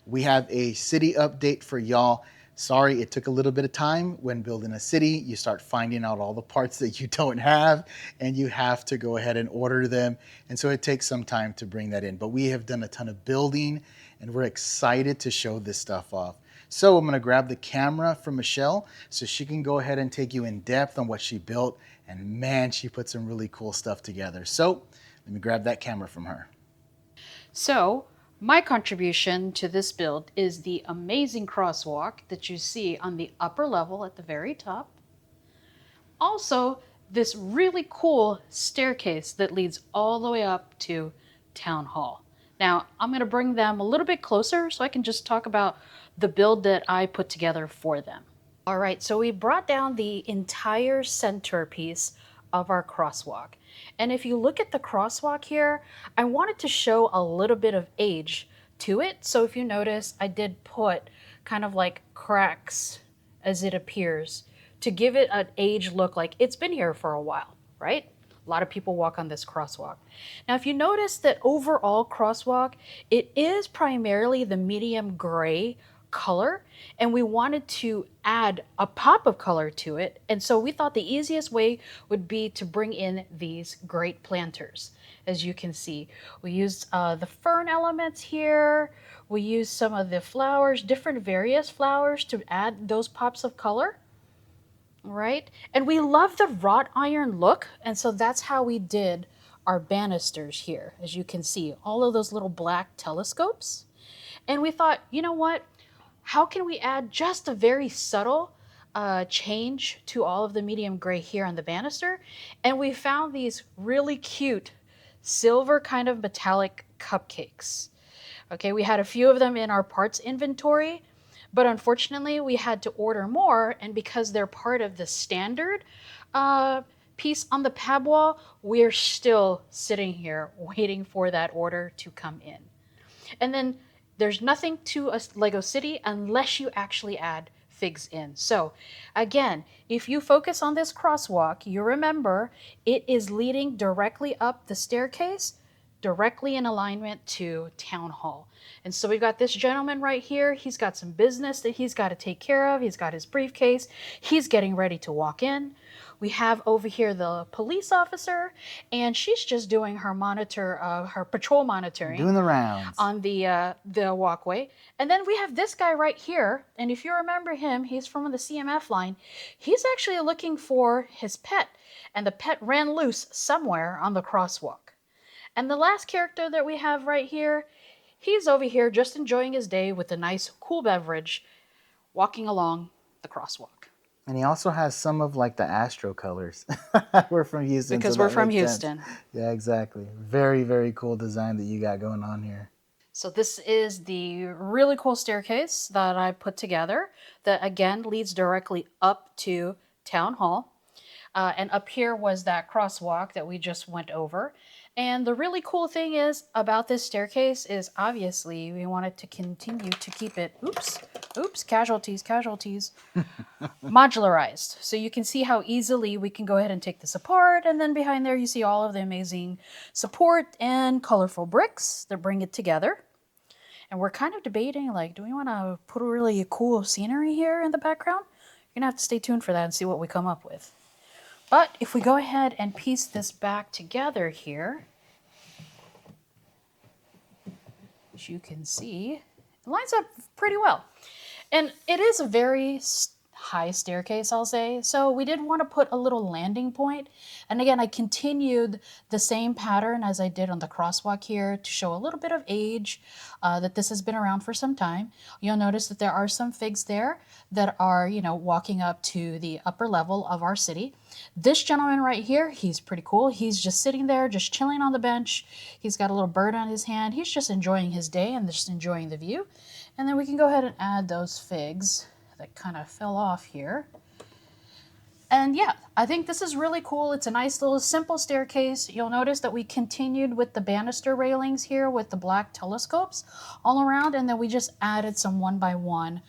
We have a city update for y'all. Sorry, it took a little bit of time. When building a city, you start finding out all the parts that you don't have, and you have to go ahead and order them. And so it takes some time to bring that in. But we have done a ton of building, and we're excited to show this stuff off. So I'm gonna grab the camera from Michelle so she can go ahead and take you in depth on what she built. And man, she put some really cool stuff together. So let me grab that camera from her. So, my contribution to this build is the amazing crosswalk that you see on the upper level at the very top. Also, this really cool staircase that leads all the way up to Town Hall. Now, I'm going to bring them a little bit closer so I can just talk about the build that I put together for them. All right, so we brought down the entire centerpiece of our crosswalk. And if you look at the crosswalk here, I wanted to show a little bit of age to it. So if you notice, I did put kind of like cracks as it appears to give it an age look, like it's been here for a while, right? A lot of people walk on this crosswalk. Now, if you notice that overall crosswalk, it is primarily the medium gray color, and we wanted to add a pop of color to it. And so we thought the easiest way would be to bring in these great planters. As you can see, we used the fern elements here. We used some of the flowers, different various flowers, to add those pops of color. Right? And we love the wrought iron look, and so that's how we did our banisters here. As you can see, all of those little black telescopes. And we thought, you know what? How can we add just a very subtle change to all of the medium gray here on the banister? And we found these really cute silver kind of metallic cupcakes. Okay, we had a few of them in our parts inventory, but unfortunately we had to order more, and because they're part of the standard piece on the pab wall, we're still sitting here waiting for that order to come in. And then there's nothing to a Lego City unless you actually add figs in. So again, if you focus on this crosswalk, you remember it is leading directly up the staircase, directly in alignment to Town Hall. And so we've got this gentleman right here. He's got some business that he's got to take care of. He's got his briefcase. He's getting ready to walk in. We have over here the police officer, and she's just doing her her patrol monitoring. Doing the rounds. On the walkway. And then we have this guy right here, and if you remember him, he's from the CMF line. He's actually looking for his pet, and the pet ran loose somewhere on the crosswalk. And the last character that we have right here, he's over here just enjoying his day with a nice cool beverage, walking along the crosswalk. And he also has some of like the Astro colors. We're from Houston. Because so we're from Houston. Yeah, exactly. Very, very cool design that you got going on here. So this is the really cool staircase that I put together that again leads directly up to Town Hall. And up here was that crosswalk that we just went over. And the really cool thing is about this staircase is obviously we wanted to continue to keep it, casualties, modularized. So you can see how easily we can go ahead and take this apart. And then behind there you see all of the amazing support and colorful bricks that bring it together. And we're kind of debating, like, do we want to put a really cool scenery here in the background? You're going to have to stay tuned for that and see what we come up with. But if we go ahead and piece this back together here, as you can see, it lines up pretty well. And it is a very high staircase, I'll say. So we did want to put a little landing point. And again, I continued the same pattern as I did on the crosswalk here to show a little bit of age, that this has been around for some time. You'll notice that there are some figs there that are, walking up to the upper level of our city. This gentleman right here, he's pretty cool. He's just sitting there, just chilling on the bench. He's got a little bird on his hand. He's just enjoying his day and just enjoying the view. And then we can go ahead and add those figs that kind of fell off here. And yeah, I think this is really cool. It's a nice little simple staircase. You'll notice that we continued with the banister railings here with the black telescopes all around, and then we just added some 1x1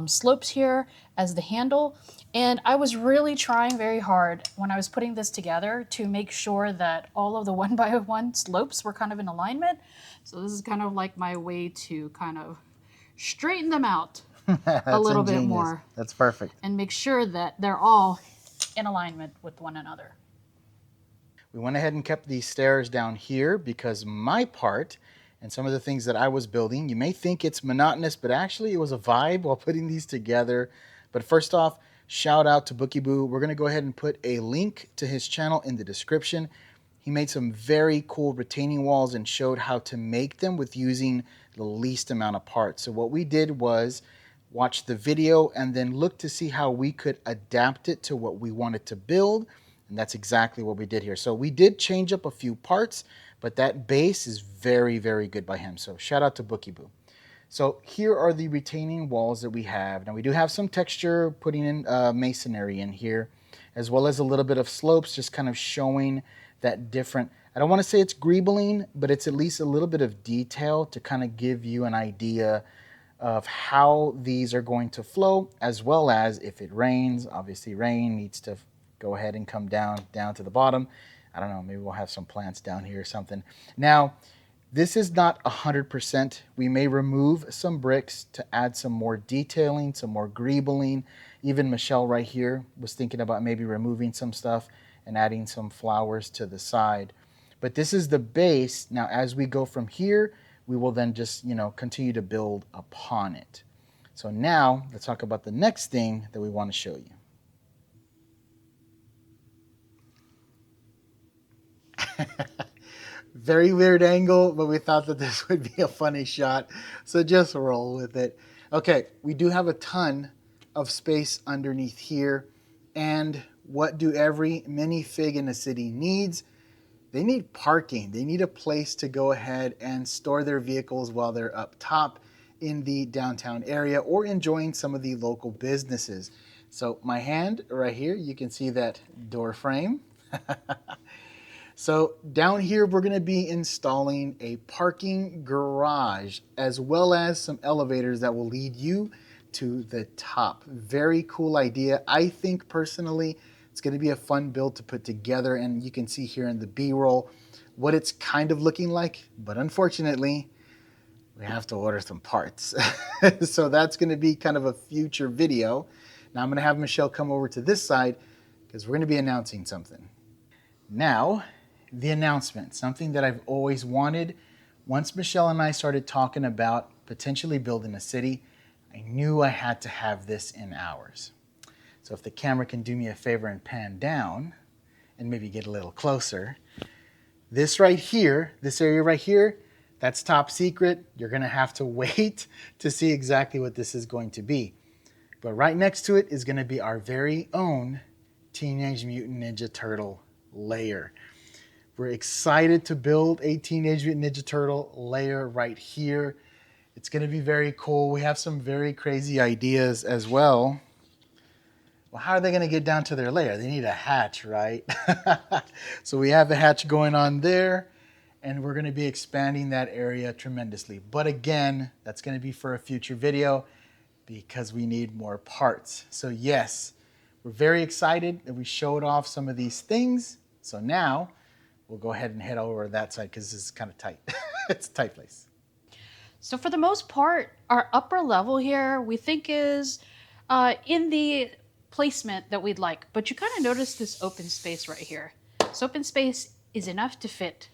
slopes here as the handle. And I was really trying very hard when I was putting this together to make sure that all of the 1x1 slopes were kind of in alignment. So this is kind of like my way to kind of straighten them out a That's little bit ingenious. more That's perfect. and make sure that they're all in alignment with one another. We went ahead and kept these stairs down here because my part and some of the things that I was building, you may think it's monotonous, but actually it was a vibe while putting these together. But first off, shout out to Bookie Boo. We're going to go ahead and put a link to his channel in the description. He made some very cool retaining walls and showed how to make them with using the least amount of parts. So what we did was watch the video and then look to see how we could adapt it to what we wanted to build. And that's exactly what we did here. So we did change up a few parts, but that base is very, very good by him. So shout out to Bookie Boo. So here are the retaining walls that we have. Now we do have some texture putting in masonry in here, as well as a little bit of slopes, just kind of showing that different, I don't want to say it's greebling, but it's at least a little bit of detail to kind of give you an idea of how these are going to flow, as well as if it rains, obviously rain needs to go ahead and come down to the bottom. I don't know, maybe we'll have some plants down here or something. Now, this is not 100%. We may remove some bricks to add some more detailing, some more greebling. Even Michelle right here was thinking about maybe removing some stuff and adding some flowers to the side. But this is the base. Now, as we go from here, we will then just, continue to build upon it. So now let's talk about the next thing that we want to show you. Very weird angle, but we thought that this would be a funny shot, so just roll with it. Okay, we do have a ton of space underneath here, and what do every minifig in the city needs? They need parking. They need a place to go ahead and store their vehicles while they're up top in the downtown area or enjoying some of the local businesses. So my hand right here, you can see that door frame. So down here, we're going to be installing a parking garage as well as some elevators that will lead you to the top. Very cool idea. I think personally, it's going to be a fun build to put together, and you can see here in the B-roll what it's kind of looking like, but unfortunately, we have to order some parts. So that's going to be kind of a future video. Now I'm going to have Michelle come over to this side because we're going to be announcing something. Now, the announcement, something that I've always wanted. Once Michelle and I started talking about potentially building a city, I knew I had to have this in ours. So if the camera can do me a favor and pan down and maybe get a little closer, this right here, this area right here, that's top secret. You're going to have to wait to see exactly what this is going to be. But right next to it is going to be our very own Teenage Mutant Ninja Turtle lair. We're excited to build a Teenage Mutant Ninja Turtle lair right here. It's going to be very cool. We have some very crazy ideas as well. Well, how are they going to get down to their lair? They need a hatch, right? So we have a hatch going on there, and we're going to be expanding that area tremendously. But again, that's going to be for a future video because we need more parts. So yes, we're very excited that we showed off some of these things. So now we'll go ahead and head over to that side because this is kind of tight. It's a tight place. So for the most part, our upper level here we think is in the placement that we'd like. But you kind of notice this open space right here. This open space is enough to fit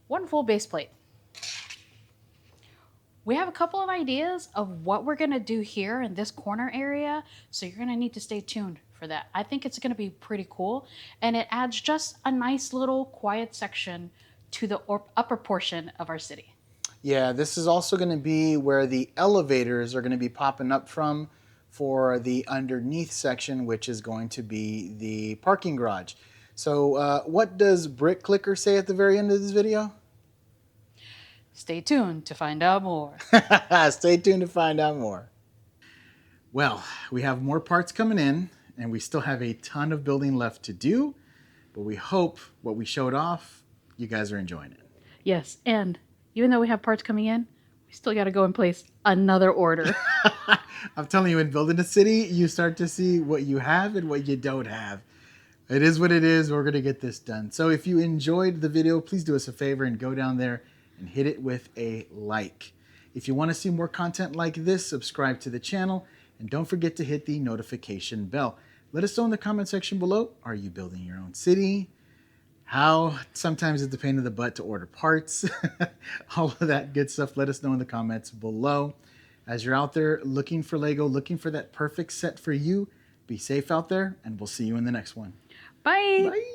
one full base plate. We have a couple of ideas of what we're going to do here in this corner area, so you're going to need to stay tuned for that. I think it's going to be pretty cool, and it adds just a nice little quiet section to the upper portion of our city. Yeah, this is also going to be where the elevators are going to be popping up from for the underneath section, which is going to be the parking garage. So what does Brick Clicker say at the very end of this video? Stay tuned to find out more. Stay tuned to find out more. Well, we have more parts coming in, and we still have a ton of building left to do, but we hope what we showed off, you guys are enjoying it. Yes, and even though we have parts coming in, we still got to go and place another order. I'm telling you, in building a city, you start to see what you have and what you don't have. It is what it is. We're going to get this done. So if you enjoyed the video, please do us a favor and go down there and hit it with a like. If you want to see more content like this, subscribe to the channel and don't forget to hit the notification bell. Let us know in the comment section below, are you building your own city? How sometimes it's a pain in the butt to order parts, all of that good stuff. Let us know in the comments below. As you're out there looking for Lego, looking for that perfect set for you, be safe out there, and we'll see you in the next one. Bye. Bye.